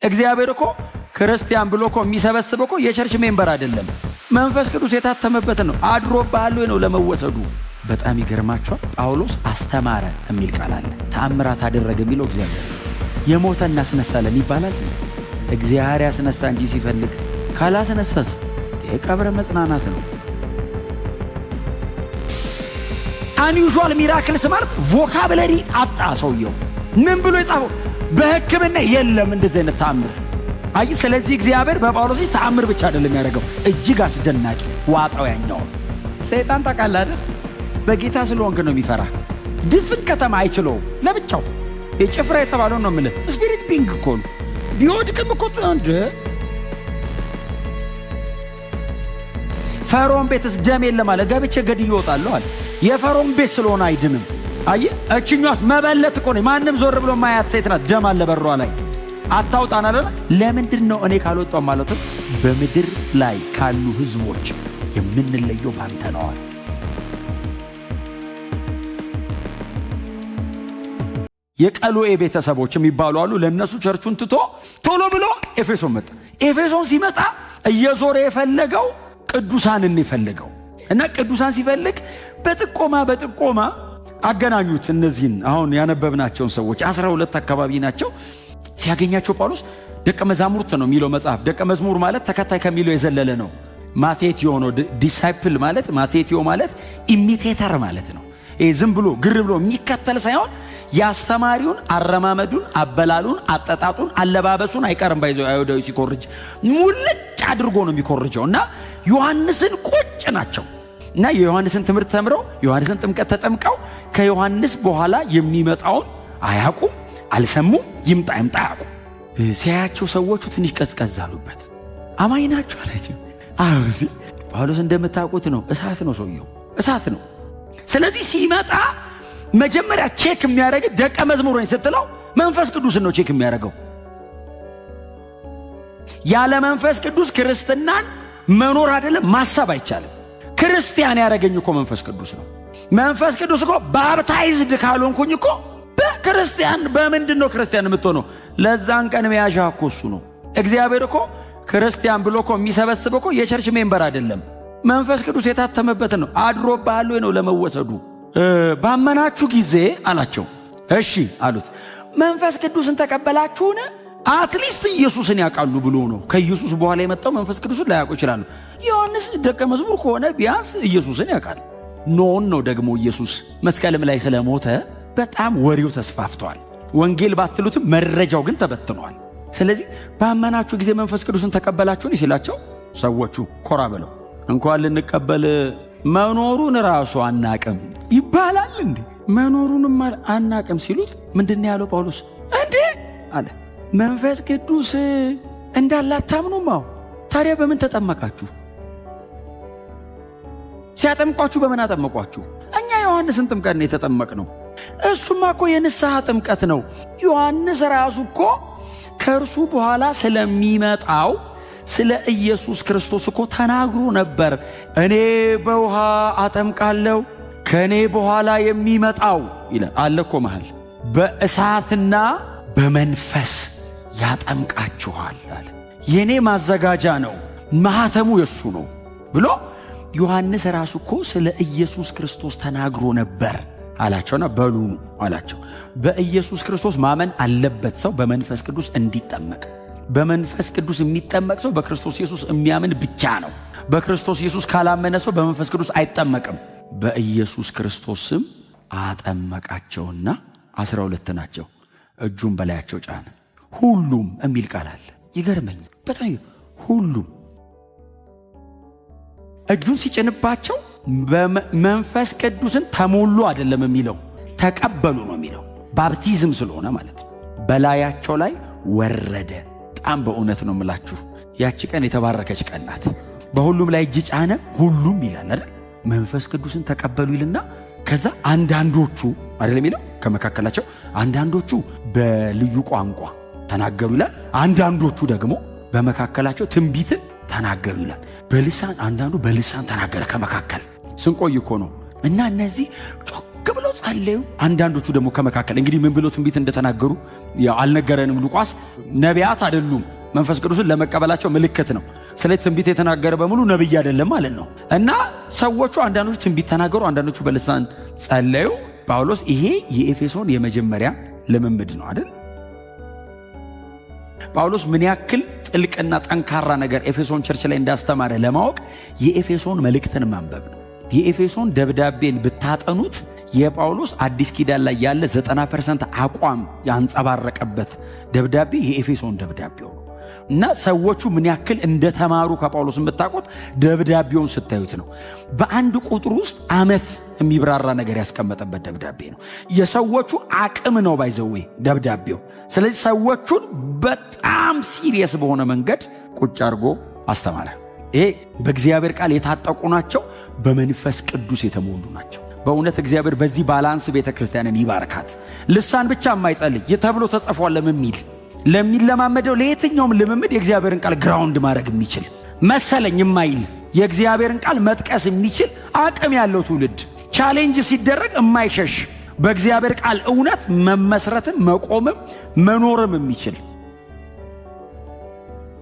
እግዚአብሔር እኮ ክርስቲያን ብሎ እኮ የሚሰበስበው እኮ የቸርች ሜምበር አይደለም፣ መንፈስ ቅዱስ የታተመበት ነው። አድሮብሃል ወይ ነው ለመወሰዱ። በጣም ይገርማቸዋል። ጳውሎስ አስተማረ የሚል ቃል አለ። ተአምራት አደረገ የሚለው እግዚአብሔር። የሞተ እናስነሳለን ይባላል። እግዚአብሔር ያስነሳ እንጂ ሲፈልግ ካላስነሳስ የቀብረ መጽናናት ነው። አንዩዥዋል ሚራክልስ ማለት ቮካብለሪ አጣ ሰውየው። ምን ብሎ የጻፈው? በሕክምና የለም እንደዚህ አይነት ተአምር። አይ ስለዚህ እግዚአብሔር በጳውሎስ ተአምር ብቻ አይደለም ያደረገው፣ እጅግ አስደናቂ ዋጣው ያኛው። ሰይጣን ታውቃለህ አይደል? በጌታ ስለሆንክ ነው የሚፈራ። ድፍን ከተማ አይችለውም ለብቻው። የጭፍራ የተባለው ነው የምልህ። ስፒሪት ቢንግ እኮ ነው። ቢወድቅም እኮ እንደ ፈርዖን ቤትስ ደም የለም አለ። ገብቼ ገድዬ እወጣለሁ አለ። የፈርዖን ቤት ስለሆነ አይድንም። አየህ እችኛዋስ መበለት እኮ ነው። ማንም ዞር ብሎ ማያት ሴት ናት። ደም አለ በሯ ላይ። አታውጣና አለ። ለምንድን ነው እኔ ካልወጣው ማለት ነው? በምድር ላይ ካሉ ህዝቦች የምንለየው ባንተ ነው አለ። የቀሎኤ ቤተሰቦች የሚባሉ አሉ። ለነሱ ቸርቹን ትቶ ቶሎ ብሎ ኤፌሶን መጣ። ኤፌሶን ሲመጣ እየዞረ የፈለገው ቅዱሳንን የፈለገው እና ቅዱሳን ሲፈልግ በጥቆማ አገናኙት። እነዚህን አሁን ያነበብናቸውን ሰዎች 12 አካባቢ ናቸው። ሲያገኛቸው ጳውሎስ ደቀ መዛሙርት ነው የሚለው መጽሐፍ። ደቀ መዝሙር ማለት ተከታይ ከሚለው የዘለለ ነው። ማቴቲዮ ነው። ዲሳይፕል ማለት ማቴቲዮ ማለት ኢሚቴተር ማለት ነው። ዝም ብሎ ግር ብሎ የሚከተል ሳይሆን ያስተማሪውን አረማመዱን፣ አበላሉን፣ አጠጣጡን፣ አለባበሱን አይቀርም። ባይዘው አይሁዳዊ ሲኮርጅ ሙልጭ አድርጎ ነው የሚኮርጀው። እና ዮሐንስን ቁጭ ናቸው እና የዮሐንስን ትምህርት ተምረው ዮሐንስን ጥምቀት ተጠምቀው ከዮሐንስ በኋላ የሚመጣውን አያውቁም፣ አልሰሙም። ይምጣ አያውቁም። ሲያያቸው ሰዎቹ ትንሽ ቀዝቀዝ አሉበት። አማኝ ናቸው አላቸው። አሁን ጳውሎስ እንደምታውቁት ነው፣ እሳት ነው ሰውየው፣ እሳት ነው። ስለዚህ ሲመጣ መጀመሪያ ቼክ የሚያደርግ ደቀ መዝሙር ነኝ ስትለው መንፈስ ቅዱስን ነው ቼክ የሚያደርገው። ያለ መንፈስ ቅዱስ ክርስትናን መኖር አይደለም ማሰብ አይቻልም። ክርስቲያን ያደረገኝ እኮ መንፈስ ቅዱስ ነው። መንፈስ ቅዱስ እኮ ባፕታይዝድ ካልሆንኩኝ እኮ በክርስቲያን በምንድን ነው ክርስቲያን የምትሆነው? ለዛን ቀን መያዣ እኮ እሱ ነው። እግዚአብሔር እኮ ክርስቲያን ብሎ እኮ የሚሰበስበው እኮ የቸርች ሜምበር አይደለም፣ መንፈስ ቅዱስ የታተመበት ነው። አድሮብሃል ወይ ነው ለመወሰዱ። ባመናችሁ ጊዜ አላቸው። እሺ አሉት። መንፈስ ቅዱስን ተቀበላችሁን? አትሊስት ኢየሱስን ያውቃሉ ብሎ ነው። ከኢየሱስ በኋላ የመጣው መንፈስ ቅዱስን ላያውቁ ይችላሉ። ዮሐንስ ደቀ መዝሙር ከሆነ ቢያንስ ኢየሱስን ያውቃል። ኖን ነው ደግሞ ኢየሱስ መስቀልም ላይ ስለሞተ በጣም ወሬው ተስፋፍቷል። ወንጌል ባትሉትም መረጃው ግን ተበትኗል። ስለዚህ ባመናችሁ ጊዜ መንፈስ ቅዱስን ተቀበላችሁን ሲላቸው ሰዎቹ ኮራ ብለው እንኳን ልንቀበል መኖሩን ራሱ አናቅም ይባላል እንዴ? መኖሩንም አናቅም ሲሉት ምንድን ያለው ጳውሎስ? እንዴ አለ መንፈስ ቅዱስ እንዳላታምኑም። አዎ ታዲያ በምን ተጠመቃችሁ? ሲያጠምቋችሁ በምን አጠመቋችሁ? እኛ ዮሐንስን ጥምቀት ነው የተጠመቅነው። እሱማ እኮ የንስሐ ጥምቀት ነው። ዮሐንስ ራሱ እኮ ከእርሱ በኋላ ስለሚመጣው ስለ ኢየሱስ ክርስቶስ እኮ ተናግሮ ነበር። እኔ በውሃ አጠምቃለሁ፣ ከእኔ በኋላ የሚመጣው ይላል አለ እኮ መሃል በእሳትና በመንፈስ ያጠምቃችኋል አለ። የኔ ማዘጋጃ ነው፣ ማህተሙ የሱ ነው ብሎ ዮሐንስ ራሱ እኮ ስለ ኢየሱስ ክርስቶስ ተናግሮ ነበር አላቸውና በሉ አላቸው። በኢየሱስ ክርስቶስ ማመን አለበት ሰው በመንፈስ ቅዱስ እንዲጠመቅ። በመንፈስ ቅዱስ የሚጠመቅ ሰው በክርስቶስ ኢየሱስ የሚያምን ብቻ ነው። በክርስቶስ ኢየሱስ ካላመነ ሰው በመንፈስ ቅዱስ አይጠመቅም። በኢየሱስ ክርስቶስ ስም አጠመቃቸውና 12 ናቸው። እጁን በላያቸው ጫነ። ሁሉም የሚል ቃል አለ። ይገርመኛል በጣም ሁሉም እጁን ሲጭንባቸው በመንፈስ ቅዱስን ተሞሉ አይደለም የሚለው ተቀበሉ ነው የሚለው። ባፕቲዝም ስለሆነ ማለት ነው። በላያቸው ላይ ወረደ። በጣም በእውነት ነው የምላችሁ ያቺ ቀን የተባረከች ቀን ናት። በሁሉም ላይ እጅ ጫነ፣ ሁሉም ይላል አይደል? መንፈስ ቅዱስን ተቀበሉ ይልና ከዛ አንዳንዶቹ አይደለም የሚለው ከመካከላቸው አንዳንዶቹ በልዩ ቋንቋ ተናገሩ ይላል። አንዳንዶቹ ደግሞ በመካከላቸው ትንቢትን ተናገሩ ይላል። በልሳን አንዳንዱ በልሳን ተናገረ ከመካከል። ስንቆይ እኮ ነው እና እነዚህ ጮክ ብለው ጸለዩ። አንዳንዶቹ ደግሞ ከመካከል እንግዲህ ምን ብሎ ትንቢት እንደተናገሩ አልነገረንም ሉቃስ። ነቢያት አይደሉም፣ መንፈስ ቅዱስን ለመቀበላቸው ምልክት ነው። ስለዚህ ትንቢት የተናገረ በሙሉ ነብይ አይደለም ማለት ነው። እና ሰዎቹ አንዳንዶቹ ትንቢት ተናገሩ፣ አንዳንዶቹ በልሳን ጸለዩ። ጳውሎስ ይሄ የኤፌሶን የመጀመሪያ ልምምድ ነው አይደል? ጳውሎስ ምን ያክል ጥልቅና ጠንካራ ነገር ኤፌሶን ቸርች ላይ እንዳስተማረ ለማወቅ የኤፌሶን መልእክትን ማንበብ ነው። የኤፌሶን ደብዳቤን ብታጠኑት የጳውሎስ አዲስ ኪዳን ላይ ያለ 90% አቋም ያንጸባረቀበት ደብዳቤ የኤፌሶን ደብዳቤው ነው። እና ሰዎቹ ምን ያክል እንደተማሩ ከጳውሎስ የምታውቁት ደብዳቤውን ስታዩት ነው። በአንድ ቁጥር ውስጥ ዓመት የሚብራራ ነገር ያስቀመጠበት ደብዳቤ ነው። የሰዎቹ አቅም ነው ባይዘዌ ደብዳቤው። ስለዚህ ሰዎቹን በጣም ሲሪየስ በሆነ መንገድ ቁጭ አድርጎ አስተማረ። ይሄ በእግዚአብሔር ቃል የታጠቁ ናቸው፣ በመንፈስ ቅዱስ የተሞሉ ናቸው። በእውነት እግዚአብሔር በዚህ ባላንስ ቤተ ክርስቲያንን ይባርካት። ልሳን ብቻ የማይጸልይ ተብሎ ተጽፏል ለሚለማመደው ለየትኛውም ልምምድ የእግዚአብሔርን ቃል ግራውንድ ማድረግ የሚችል መሰለኝ የማይል የእግዚአብሔርን ቃል መጥቀስ የሚችል አቅም ያለው ትውልድ ቻሌንጅ ሲደረግ የማይሸሽ በእግዚአብሔር ቃል እውነት መመስረትም መቆምም መኖርም የሚችል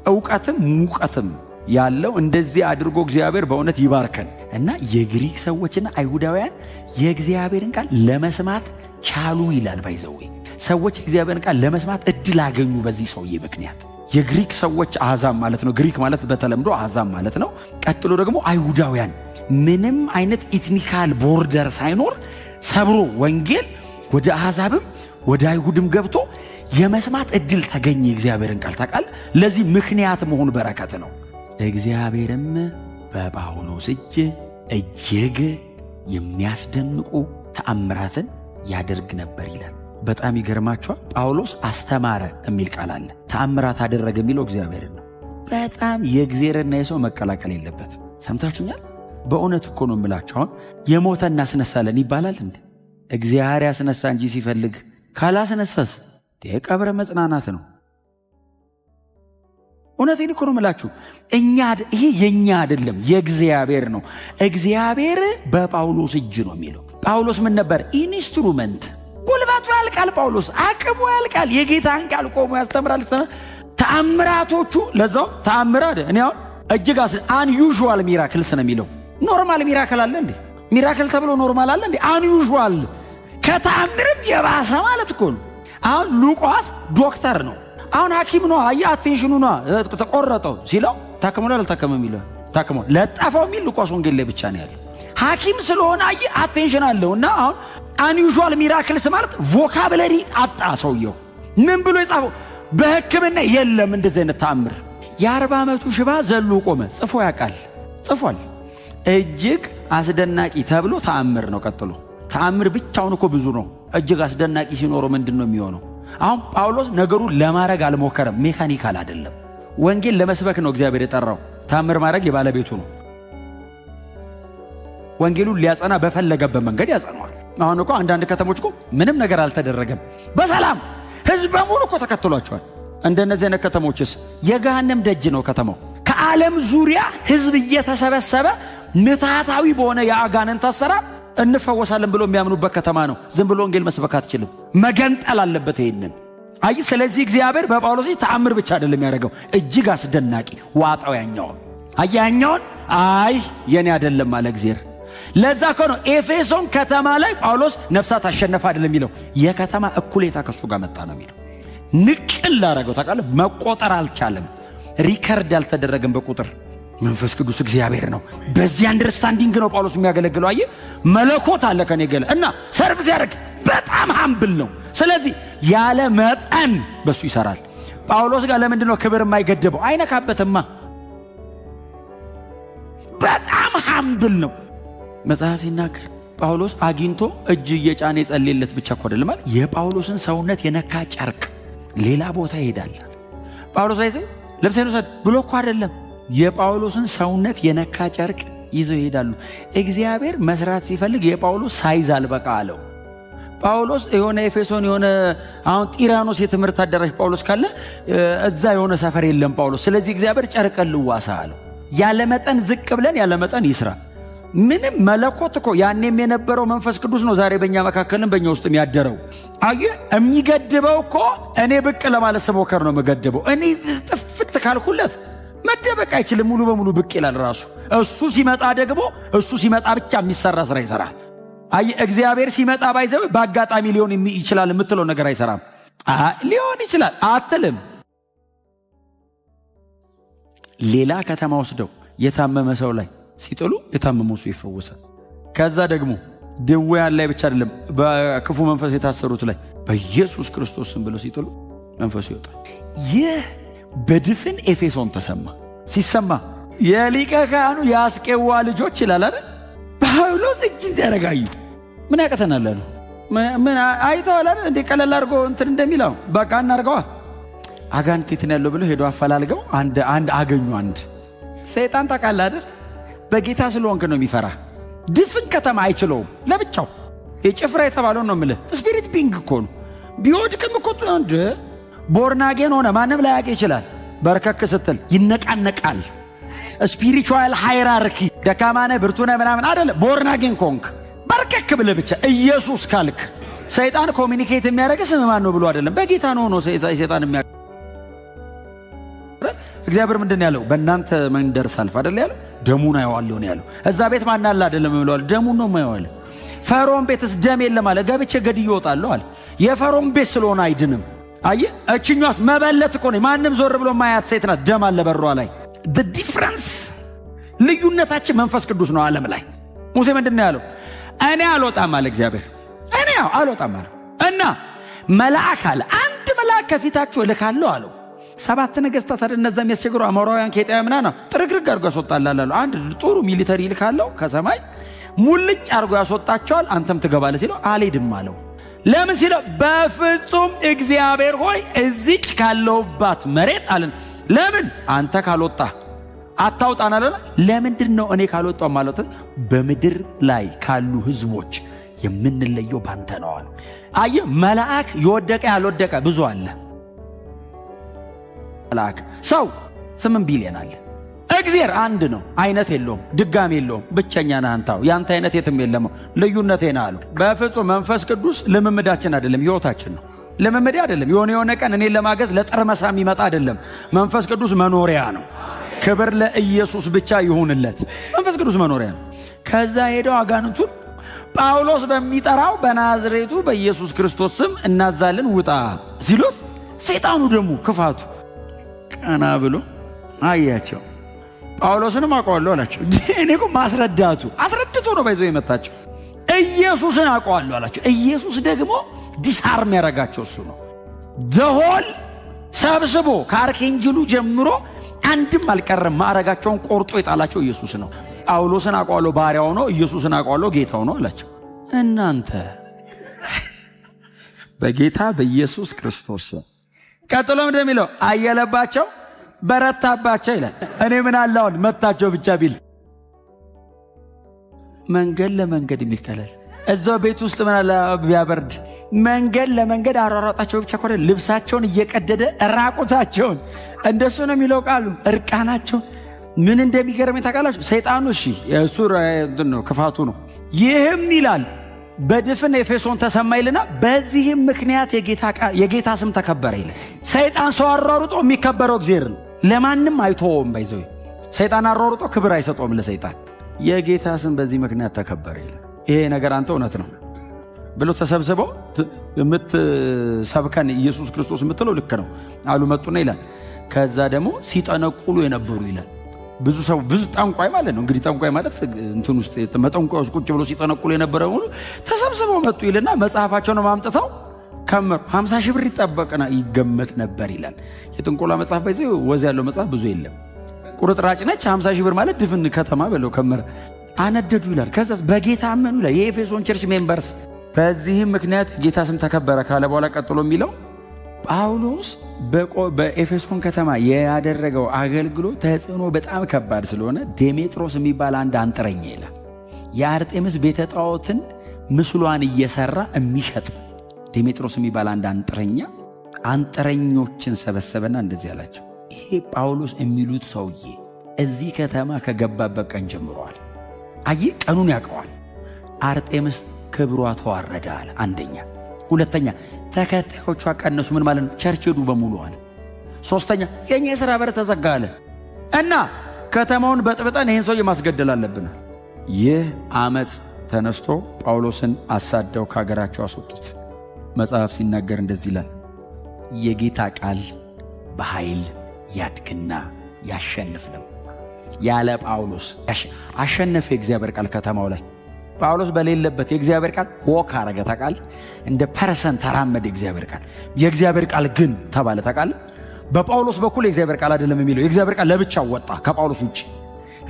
ዕውቀትም ሙቀትም ያለው እንደዚህ አድርጎ እግዚአብሔር በእውነት ይባርከን። እና የግሪክ ሰዎችና አይሁዳውያን የእግዚአብሔርን ቃል ለመስማት ቻሉ ይላል። ባይዘዌ ሰዎች የእግዚአብሔርን ቃል ለመስማት እድል አገኙ በዚህ ሰውዬ ምክንያት። የግሪክ ሰዎች አሕዛብ ማለት ነው። ግሪክ ማለት በተለምዶ አሕዛብ ማለት ነው። ቀጥሎ ደግሞ አይሁዳውያን ምንም አይነት ኢትኒካል ቦርደር ሳይኖር ሰብሮ ወንጌል ወደ አሕዛብም ወደ አይሁድም ገብቶ የመስማት እድል ተገኘ። የእግዚአብሔርን ቃል ታውቃል። ለዚህ ምክንያት መሆን በረከት ነው። እግዚአብሔርም በጳውሎስ እጅ እጅግ የሚያስደንቁ ተአምራትን ያደርግ ነበር ይላል። በጣም ይገርማችኋል። ጳውሎስ አስተማረ የሚል ቃል አለ። ተአምራት አደረገ የሚለው እግዚአብሔርን ነው። በጣም የእግዚአብሔርና የሰው መቀላቀል የለበትም። ሰምታችሁኛል? በእውነት እኮ ነው የምላችሁ። አሁን የሞተ እናስነሳለን ይባላል እንዴ? እግዚአብሔር ያስነሳ እንጂ ሲፈልግ ካላስነሳስ ቀብረ መጽናናት ነው። እውነቴን እኮ ነው የምላችሁ። ይሄ የኛ አይደለም የእግዚአብሔር ነው። እግዚአብሔር በጳውሎስ እጅ ነው የሚለው። ጳውሎስ ምን ነበር? ኢንስትሩመንት። ጉልበቱ ያልቃል፣ ጳውሎስ አቅሙ ያልቃል። የጌታን ቃል ቆሞ ያስተምራል። ተአምራቶቹ ለዛው ተአምራት እኔ አሁን እጅግ አንዩዥዋል ሚራክልስ ነው የሚለው። ኖርማል ሚራክል አለ እንዴ? ሚራክል ተብሎ ኖርማል አለ እንዴ? አንዩዥዋል ከተአምርም የባሰ ማለት እኮ ነው። አሁን ሉቃስ ዶክተር ነው። አሁን ሐኪም ነው። አየህ አቴንሽኑ ነው ተቆረጠው ሲለው ታከመዋል አልታከመም ይለው ታከመው ለጣፋው የሚል ሉቃስ ወንጌል ላይ ብቻ ነው ያለው። ሐኪም ስለሆነ አየህ አቴንሽን አለውና አሁን አንዩዥዋል ሚራክልስ ማለት ቮካብለሪ አጣ ሰውየው። ምን ብሎ የጻፈው በሕክምና የለም እንደዚህ አይነት ተአምር። የ40 ዓመቱ ሽባ ዘሎ ቆመ። ጽፎ ያውቃል፣ ጽፏል። እጅግ አስደናቂ ተብሎ ተአምር ነው። ቀጥሎ ተአምር ብቻውን እኮ ብዙ ነው። እጅግ አስደናቂ ሲኖረው ምንድን ነው የሚሆነው? አሁን ጳውሎስ ነገሩን ለማድረግ አልሞከረም። ሜካኒካል አይደለም። ወንጌል ለመስበክ ነው እግዚአብሔር የጠራው። ተአምር ማድረግ የባለቤቱ ነው። ወንጌሉን ሊያጸና በፈለገበት መንገድ ያጸናዋል። አሁን እኮ አንዳንድ ከተሞች እኮ ምንም ነገር አልተደረገም፣ በሰላም ህዝብ በሙሉ እኮ ተከትሏቸዋል። እንደነዚህ አይነት ከተሞችስ የገሃነም ደጅ ነው ከተማው። ከዓለም ዙሪያ ህዝብ እየተሰበሰበ ምትሃታዊ በሆነ የአጋንንት አሰራር እንፈወሳለን ብሎ የሚያምኑበት ከተማ ነው። ዝም ብሎ ወንጌል መስበክ አትችልም፣ መገንጠል አለበት ይሄንን። አይ ስለዚህ እግዚአብሔር በጳውሎስ ተአምር ብቻ አይደለም ያደረገው፣ እጅግ አስደናቂ ዋጣው ያኛውን ያኛውን የኔ አይደለም አለ እግዚአብሔር። ለዛ ከሆነ ኤፌሶን ከተማ ላይ ጳውሎስ ነፍሳት አሸነፈ አይደለም የሚለው፣ የከተማ እኩሌታ ከሱ ጋር መጣ ነው የሚለው። ንቅል አደረገው ታውቃለህ። መቆጠር አልቻለም፣ ሪከርድ አልተደረገም በቁጥር። መንፈስ ቅዱስ እግዚአብሔር ነው። በዚህ አንደርስታንዲንግ ነው ጳውሎስ የሚያገለግለው። አየህ መለኮት አለ ከኔ ገለ እና ሰርቭ ሲያደርግ በጣም ሃምብል ነው። ስለዚህ ያለ መጠን በሱ ይሰራል። ጳውሎስ ጋር ለምንድን ነው ክብር የማይገድበው? አይነካበትማ። በጣም ሃምብል ነው። መጽሐፍ ሲናገር ጳውሎስ አግኝቶ እጅ እየጫነ የጸለየለት ብቻ እኮ አይደለም ማለት የጳውሎስን ሰውነት የነካ ጨርቅ ሌላ ቦታ ይሄዳል። ጳውሎስ ላይ ልብሴን ውሰድ ብሎ እኮ አይደለም፣ የጳውሎስን ሰውነት የነካ ጨርቅ ይዘው ይሄዳሉ። እግዚአብሔር መስራት ሲፈልግ የጳውሎስ ሳይዝ አልበቃ አለው። ጳውሎስ የሆነ ኤፌሶን የሆነ አሁን ጢራኖስ የትምህርት አዳራሽ ጳውሎስ ካለ እዛ የሆነ ሰፈር የለም ጳውሎስ። ስለዚህ እግዚአብሔር ጨርቅ ልዋሳ አለው። ያለ መጠን ዝቅ ብለን ያለ መጠን ይስራ። ምንም መለኮት እኮ ያኔም የነበረው መንፈስ ቅዱስ ነው ዛሬ በእኛ መካከልም በእኛ ውስጥ የሚያደረው። አየህ የሚገድበው እኮ እኔ ብቅ ለማለት ስሞከር ነው የምገድበው። እኔ ጥፍት ካልኩለት መደበቅ አይችልም፣ ሙሉ በሙሉ ብቅ ይላል ራሱ። እሱ ሲመጣ ደግሞ እሱ ሲመጣ ብቻ የሚሰራ ስራ ይሰራል። አየህ እግዚአብሔር ሲመጣ ባይዘው በአጋጣሚ ሊሆን ይችላል የምትለው ነገር አይሰራም። ሊሆን ይችላል አትልም። ሌላ ከተማ ወስደው የታመመ ሰው ላይ ሲጥሉ የታመመው ሰው ይፈወሳል። ከዛ ደግሞ ድውያን ላይ ብቻ አይደለም፣ በክፉ መንፈስ የታሰሩት ላይ በኢየሱስ ክርስቶስ ስም ብለው ሲጥሉ መንፈሱ ይወጣል። ይህ በድፍን ኤፌሶን ተሰማ። ሲሰማ የሊቀ ካህኑ የአስቄዋ ልጆች ይላል አይደል? ጳውሎስ እጅን ሲያረጋዩ ምን ያቀተናል አሉ። ምን አይተዋል አይደል? እንዴ ቀለል አድርጎ እንትን እንደሚለው በቃ እናርገዋ። አጋንንት የት ነው ያለው ብለው ሄዶ አፈላልገው አንድ አገኙ። አንድ ሰይጣን ታውቃለህ አይደል? በጌታ ስለሆንክ ነው የሚፈራ። ድፍን ከተማ አይችለውም ለብቻው። የጭፍራ የተባለው ነው የምልህ። ስፒሪት ቢንግ እኮ ነው። ቢወድቅም እኮ እንደ ቦርናጌን ሆነ ማንም ላያውቅ ይችላል። በርከክ ስትል ይነቃነቃል። ስፒሪቹዋል ሃይራርኪ ደካማነ ብርቱነ ምናምን አይደለም። ቦርናጌን ኮንክ በርከክ ብለህ ብቻ ኢየሱስ ካልክ ሰይጣን ኮሚኒኬት የሚያደርግ ስም ማን ነው ብሎ አይደለም፣ በጌታ ነው ነው ሰይጣን የሚያ እግዚአብሔር ምንድን ያለው? በእናንተ መንደር ሳልፍ አይደል ያለው? ደሙን አየዋለሁ ነው ያለው። እዛ ቤት ማን አለ አይደለም ብለዋል። ደሙን ነው የማየዋለሁ። ፈርዖን ቤትስ ደም የለም አለ። ገብቼ ገድዬ እወጣለሁ አለ። የፈርዖን ቤት ስለሆነ አይድንም። አየህ እችኛስ መበለት እኮ ነው። ማንም ዞር ብሎ ማያት ሴት ናት። ደም አለ በሯ ላይ። the difference ልዩነታችን መንፈስ ቅዱስ ነው ዓለም ላይ። ሙሴ ምንድን ያለው? እኔ አልወጣም አለ እግዚአብሔር። እኔ አልወጣም አለ እና መልአክ አለ አንድ መልአክ ከፊታችሁ እልካለሁ አለው። 7 ነገሥታት አይደል እነዛ የሚያስቸግሩ አሞራውያን ኬጢያ ምናና ጥርግርግ አድርጎ ያስወጣላል አለው። አንድ ጥሩ ሚሊተሪ ይልካለሁ ከሰማይ ሙልጭ አድርጎ ያስወጣቸዋል። አንተም ትገባለህ ሲለው አልሄድም አለው። ለምን ሲለው በፍጹም እግዚአብሔር ሆይ እዚች ካለውባት መሬት አለን። ለምን አንተ ካልወጣ አታውጣን አለ። ለምንድን ነው እኔ ካልወጣው ማለት? በምድር ላይ ካሉ ህዝቦች የምንለየው ባንተ ነው አለ። አየህ መልአክ የወደቀ ያልወደቀ ብዙ አለ። መልአክ ሰው 8 ቢሊዮን አለ። እግዚአብሔር አንድ ነው፣ አይነት የለውም፣ ድጋሚ የለውም፣ ብቸኛ ነህ አንተ። ያንተ አይነት የትም የለም፣ ልዩነቴ ነህ አሉ። በፍጹም መንፈስ ቅዱስ ልምምዳችን አይደለም፣ ህይወታችን ነው። ልምምዴ አይደለም። የሆነ ቀን እኔን ለማገዝ ለጠርመሳ የሚመጣ አይደለም። መንፈስ ቅዱስ መኖሪያ ነው። ክብር ለኢየሱስ ብቻ ይሁንለት። መንፈስ ቅዱስ መኖሪያ ነው። ከዛ ሄደው አጋንንቱን ጳውሎስ በሚጠራው በናዝሬቱ በኢየሱስ ክርስቶስ ስም እናዛለን ውጣ ሲሉት፣ ሰይጣኑ ደግሞ ክፋቱ ቀና ብሎ አያቸው። ጳውሎስንም አውቀዋለሁ አላቸው። እኔ እኮ ማስረዳቱ አስረድቶ ነው ባይዘው የመታቸው። ኢየሱስን አውቀዋለሁ አላቸው። ኢየሱስ ደግሞ ዲስአርም ያረጋቸው እሱ ነው። ደሆል ሰብስቦ ከአርኬንጅሉ ጀምሮ አንድም አልቀረም። ማዕረጋቸውን ቆርጦ የጣላቸው ኢየሱስ ነው። ጳውሎስን አውቀዋለሁ ባሪያው ነው፣ ኢየሱስን አውቀዋለሁ ጌታው ነው አላቸው። እናንተ በጌታ በኢየሱስ ክርስቶስ ቀጥሎ እንደሚለው አየለባቸው፣ በረታባቸው ይላል። እኔ ምን አላውን መታቸው ብቻ ቢል መንገድ ለመንገድ የሚልቀለል እዛው ቤት ውስጥ ምን አለ ቢያበርድ መንገድ ለመንገድ አሯሯጣቸው ብቻ ኮረ። ልብሳቸውን እየቀደደ ራቁታቸውን እንደሱ ነው የሚለው ቃሉ። እርቃናቸው ምን እንደሚገርም ታውቃላችሁ? ሰይጣኑ እሺ እሱ ነው ክፋቱ ነው። ይህም ይላል በድፍን ኤፌሶን ተሰማ ይልና በዚህም ምክንያት የጌታ ስም ተከበረ ይላል። ሰይጣን ሰው አሯሩጦ የሚከበረው እግዚአብሔር ነው። ለማንም አይተወውም። ባይዘው ሰይጣን አሯሩጦ ክብር አይሰጠውም ለሰይጣን። የጌታ ስም በዚህ ምክንያት ተከበረ ይላል። ይሄ ነገር አንተ እውነት ነው ብሎ ተሰብስበው የምትሰብከን ኢየሱስ ክርስቶስ የምትለው ልክ ነው አሉ። መጡና ይላል ከዛ ደግሞ ሲጠነቁሉ የነበሩ ይላል ብዙ ሰው ብዙ ጠንቋይ ማለት ነው እንግዲህ። ጠንቋይ ማለት እንትን ውስጥ መጠንቋዮች ቁጭ ብሎ ሲጠነቁሉ የነበረ ሁሉ ተሰብስበው መጡ ይልና መጽሐፋቸውን ማምጥተው ከመሩ። 50 ሺህ ብር ይጠበቅና ይገመት ነበር ይላል። የጥንቆላ መጽሐፍ ባይዘ ወዝ ያለው መጽሐፍ ብዙ የለም፣ ቁርጥራጭ ነች። 50 ሺህ ብር ማለት ድፍን ከተማ በለው ከመረ። አነደዱ ይላል። ከዛ በጌታ አመኑ ይላል። የኤፌሶን ቸርች ሜምበርስ በዚህም ምክንያት ጌታ ስም ተከበረ ካለ በኋላ ቀጥሎ የሚለው ጳውሎስ በኤፌሶን ከተማ ያደረገው አገልግሎት ተጽዕኖ በጣም ከባድ ስለሆነ ዴሜጥሮስ የሚባል አንድ አንጥረኛ ይላል የአርጤምስ ቤተ ጣዖትን ምስሏን እየሰራ የሚሸጥ ዴሜጥሮስ የሚባል አንድ አንጥረኞችን ሰበሰበና እንደዚህ አላቸው፣ ይሄ ጳውሎስ የሚሉት ሰውዬ እዚህ ከተማ ከገባበት ቀን ጀምሯል አይ ቀኑን ያውቀዋል። አርጤምስ ክብሯ ተዋረደ አለ አንደኛ። ሁለተኛ ተከታዮቿ ቀነሱ። ምን ማለት ነው? ቸርች ሄዱ በሙሉ አለ። ሶስተኛ የኛ የሥራ በር ተዘጋ አለ እና ከተማውን በጥብጠን ይህን ሰው ማስገደል አለብን። ይህ አመፅ ተነስቶ ጳውሎስን አሳደው ከሀገራቸው አስወጡት። መጽሐፍ ሲናገር እንደዚህ ይላል፣ የጌታ ቃል በኃይል ያድግና ያሸንፍ ነው። ያለ ጳውሎስ አሸነፈ የእግዚአብሔር ቃል ከተማው ላይ። ጳውሎስ በሌለበት የእግዚአብሔር ቃል ወክ አረገ። ታውቃለህ? እንደ ፐርሰን ተራመደ የእግዚአብሔር ቃል። የእግዚአብሔር ቃል ግን ተባለ። ታውቃለህ? በጳውሎስ በኩል የእግዚአብሔር ቃል አይደለም የሚለው። የእግዚአብሔር ቃል ለብቻው ወጣ ከጳውሎስ ውጭ።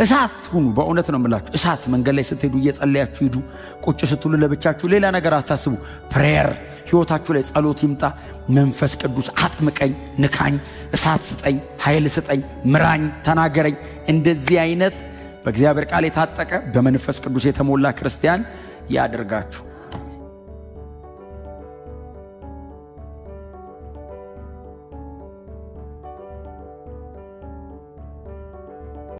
እሳት ሁኑ። በእውነት ነው የምላችሁ። እሳት መንገድ ላይ ስትሄዱ እየጸለያችሁ ሂዱ። ቁጭ ስትሉ ለብቻችሁ ሌላ ነገር አታስቡ። ፕሬየር ሕይወታችሁ ላይ ጸሎት ይምጣ። መንፈስ ቅዱስ አጥምቀኝ፣ ንካኝ፣ እሳት ስጠኝ፣ ኃይል ስጠኝ፣ ምራኝ፣ ተናገረኝ። እንደዚህ አይነት በእግዚአብሔር ቃል የታጠቀ በመንፈስ ቅዱስ የተሞላ ክርስቲያን ያድርጋችሁ።